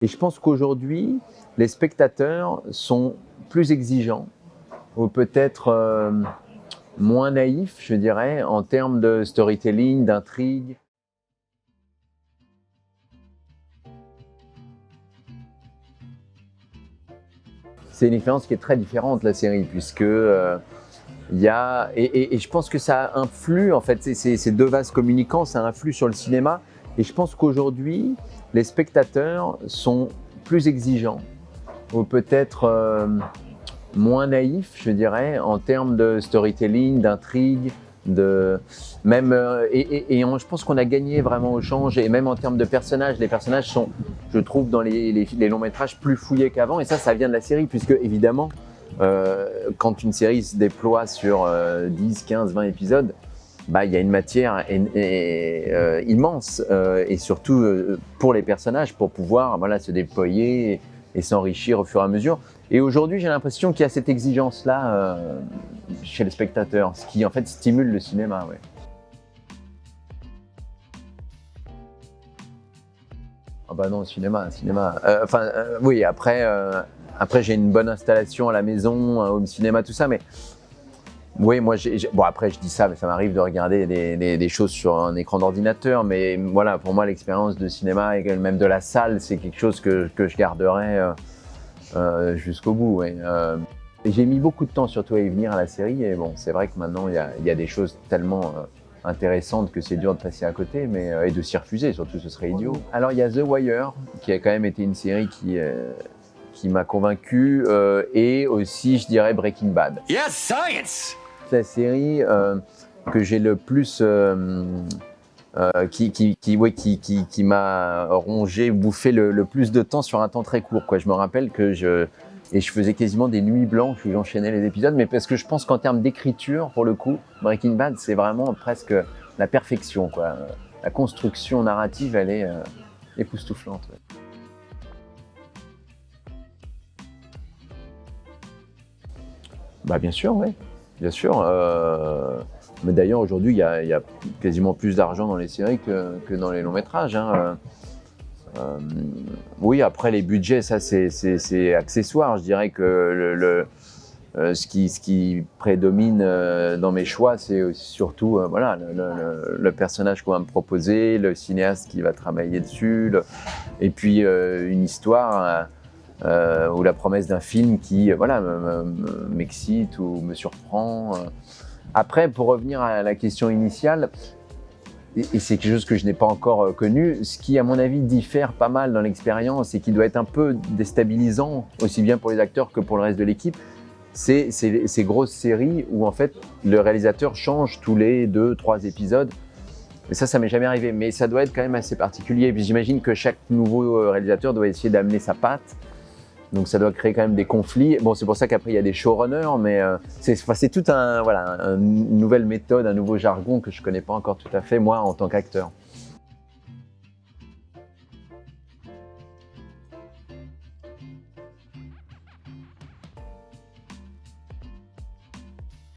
Et je pense qu'aujourd'hui, les spectateurs sont plus exigeants ou peut-être moins naïfs, je dirais, en termes de storytelling, d'intrigue. C'est une expérience qui est très différente, la série, puisque il y a, et je pense que ça influe, en fait, ces deux vases communicants, ça influe sur le cinéma. Et je pense qu'aujourd'hui, les spectateurs sont plus exigeants ou peut-être moins naïfs, je dirais, en termes de storytelling, d'intrigue, je pense qu'on a gagné vraiment au change, et même en termes de personnages. Les personnages sont, je trouve, dans les longs métrages plus fouillés qu'avant, et ça vient de la série, puisque évidemment, quand une série se déploie sur 10, 15, 20 épisodes, bah, il y a une matière immense, et surtout pour les personnages, pour pouvoir se déployer et s'enrichir au fur et à mesure. Et aujourd'hui, j'ai l'impression qu'il y a cette exigence-là chez les spectateurs, ce qui en fait stimule le cinéma. Ouais. Ah bah non, cinéma. Oui, après j'ai une bonne installation à la maison, un home cinéma, tout ça, mais oui, moi, bon, après, je dis ça, mais ça m'arrive de regarder des choses sur un écran d'ordinateur. Mais voilà, pour moi, l'expérience de cinéma et même de la salle, c'est quelque chose que je garderai jusqu'au bout. Ouais. Et j'ai mis beaucoup de temps surtout à y venir à la série. Et bon, c'est vrai que maintenant, il y a des choses tellement intéressantes que c'est dur de passer à côté, et de s'y refuser, surtout, ce serait idiot. Alors, il y a The Wire, qui a quand même été une série qui m'a convaincu, et aussi, je dirais, Breaking Bad. Yes, science! La série que j'ai le plus qui m'a rongé, bouffé le plus de temps sur un temps très court, quoi. Je me rappelle que je faisais quasiment des nuits blanches où j'enchaînais les épisodes, mais parce que je pense qu'en termes d'écriture, pour le coup, Breaking Bad, c'est vraiment presque la perfection, quoi. La construction narrative, elle est époustouflante. Ouais. Bah bien sûr, oui. Bien sûr. Mais d'ailleurs, aujourd'hui, il y a quasiment plus d'argent dans les séries que dans les longs métrages. Hein. Oui, après les budgets, ça c'est accessoire. Je dirais que ce qui prédomine dans mes choix, c'est surtout le personnage qu'on va me proposer, le cinéaste qui va travailler dessus, et puis une histoire. Ou la promesse d'un film qui m'excite ou me surprend. Après, pour revenir à la question initiale, et c'est quelque chose que je n'ai pas encore connu, ce qui à mon avis diffère pas mal dans l'expérience et qui doit être un peu déstabilisant, aussi bien pour les acteurs que pour le reste de l'équipe, c'est ces grosses séries où en fait le réalisateur change tous les 2-3 épisodes. Et ça m'est jamais arrivé, mais ça doit être quand même assez particulier. Et puis j'imagine que chaque nouveau réalisateur doit essayer d'amener sa patte. Donc ça doit créer quand même des conflits. Bon, c'est pour ça qu'après il y a des showrunners, mais c'est tout une nouvelle méthode, un nouveau jargon que je connais pas encore tout à fait moi en tant qu'acteur.